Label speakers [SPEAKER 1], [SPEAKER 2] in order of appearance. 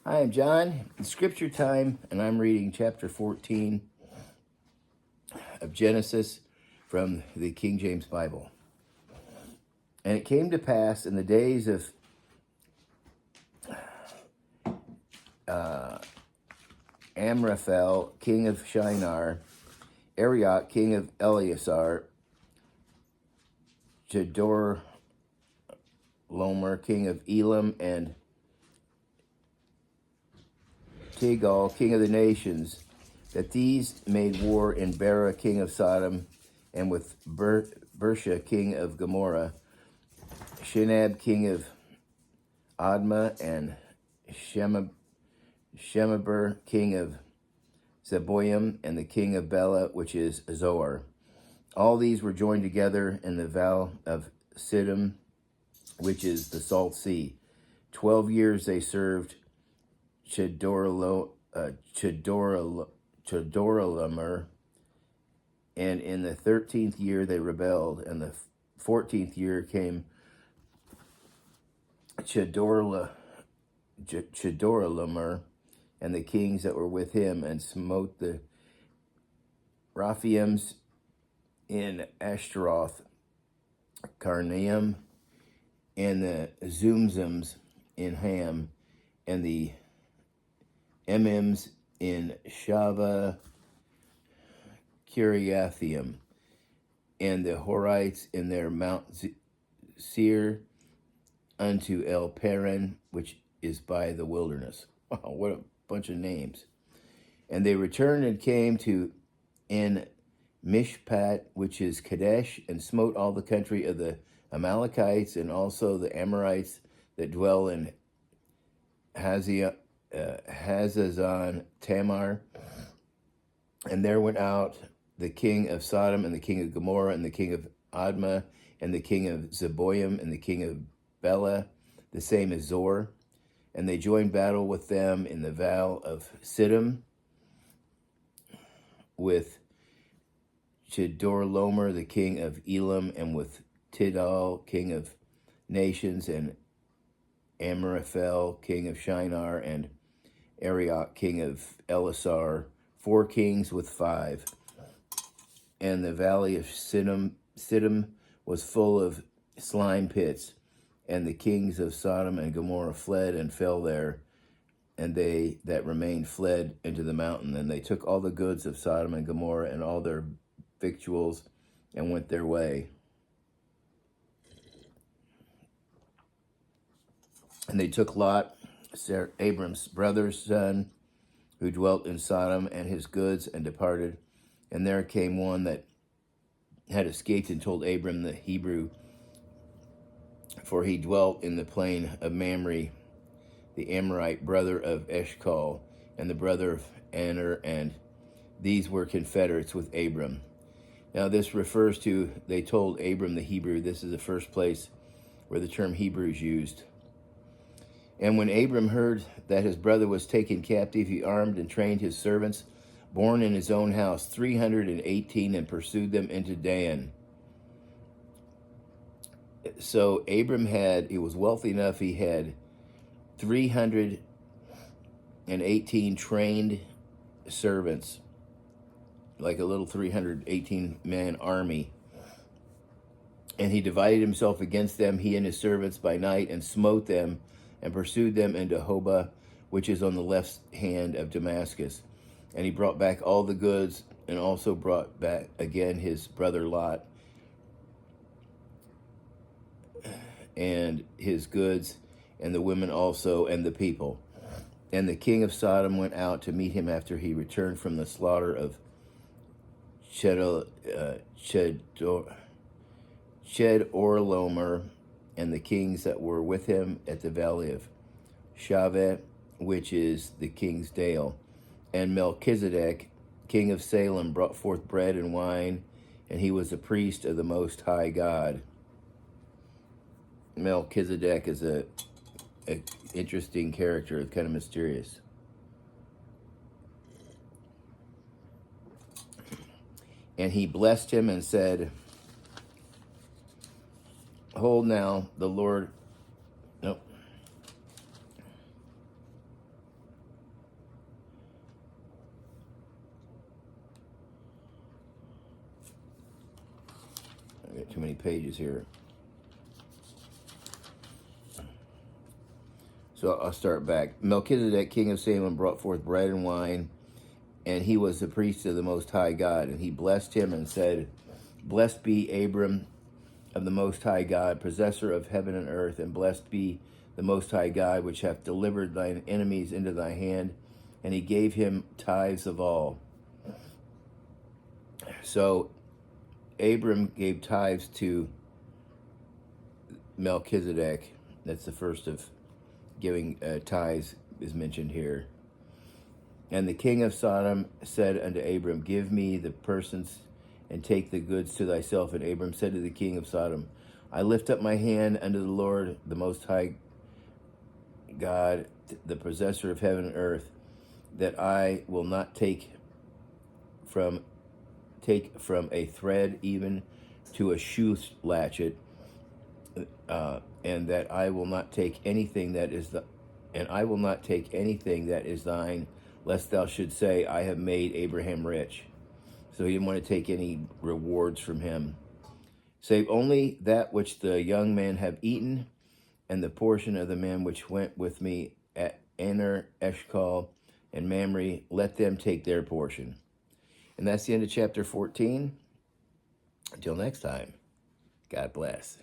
[SPEAKER 1] Hi, I'm John. It's Scripture time, and I'm reading chapter 14 of Genesis from the King James Bible. And it came to pass in the days of Amraphel, king of Shinar, Arioch, king of Eleazar, Chedorlaomer, king of Elam, and Tiglath, king of the nations, that these made war in Bera, king of Sodom, and with Bersha, king of Gomorrah, Shinab, king of Admah, and Shemeber, king of Zeboim, and the king of Bela, which is Zoar. All these were joined together in the vale of Siddim, which is the Salt Sea. 12 years they served Chedorlaomer, and in the 13th year they rebelled, and the 14th year came Chedorlaomer and the kings that were with him, and smote the Rephaims in Ashtaroth, Karnaim, and the Zumzims in Ham, and the Emims in Shava Kiriathaim, and the Horites in their Mount Seir unto El Paran, which is by the wilderness. Wow, what a bunch of names. And they returned and came to En Mishpat, which is Kadesh, and smote all the country of the Amalekites, and also the Amorites that dwell in Hazazon Tamar. And there went out the king of Sodom, and the king of Gomorrah, and the king of Admah, and the king of Zeboim, and the king of Bela, the same as Zor. And they joined battle with them in the vale of Siddim, with Chedorlaomer, the king of Elam, and with Tidal, king of nations, and Amraphel, king of Shinar, and Arioch, king of Eleazar, 4 kings with 5. And the valley of Siddim was full of slime pits, and the kings of Sodom and Gomorrah fled and fell there, and they that remained fled into the mountain. And they took all the goods of Sodom and Gomorrah and all their victuals, and went their way. And they took Lot, Abram's brother's son, who dwelt in Sodom, and his goods, and departed. And there came one that had escaped and told Abram the Hebrew, for he dwelt in the plain of Mamre, the Amorite, brother of Eshcol, and the brother of Aner, and these were confederates with Abram. Now this refers to, they told Abram the Hebrew. This is the first place where the term Hebrew is used. And when Abram heard that his brother was taken captive, he armed and trained his servants, born in his own house, 318, and pursued them into Dan. So Abram he was wealthy enough, he had 318 trained servants, like a little 318-man army. And he divided himself against them, he and his servants, by night, and smote them, and pursued them into Hobah, which is on the left hand of Damascus. And he brought back all the goods, and also brought back again his brother Lot, and his goods, and the women also, and the people. And the king of Sodom went out to meet him after he returned from the slaughter of Chedorlaomer, and the kings that were with him at the valley of Shaveh, which is the king's dale. And Melchizedek, king of Salem, brought forth bread and wine, and he was a priest of the Most High God. Melchizedek is a interesting character, kind of mysterious. And he blessed him and said, "Hold now, the Lord..." Nope. too many pages here. So I'll start back. Melchizedek, king of Salem, brought forth bread and wine, and he was the priest of the Most High God. And he blessed him and said, Blessed be Abram of the Most High God, possessor of heaven and earth, and blessed be the Most High God, which hath delivered thine enemies into thy hand. And he gave him tithes of all. So Abram gave tithes to Melchizedek. That's the first of giving tithes is mentioned here. And the king of Sodom said unto Abram, Give me the persons and take the goods to thyself. And Abram said to the king of Sodom, I lift up my hand unto the Lord, the Most High God, the possessor of heaven and earth, that I will not take from a thread even to a shoe latchet, and that I will not take anything that is thine, lest thou should say, I have made Abraham rich. So he didn't want to take any rewards from him, save only that which the young men have eaten, and the portion of the men which went with me at Aner, Eshcol, and Mamre, let them take their portion. And that's the end of chapter 14. Until next time, God bless.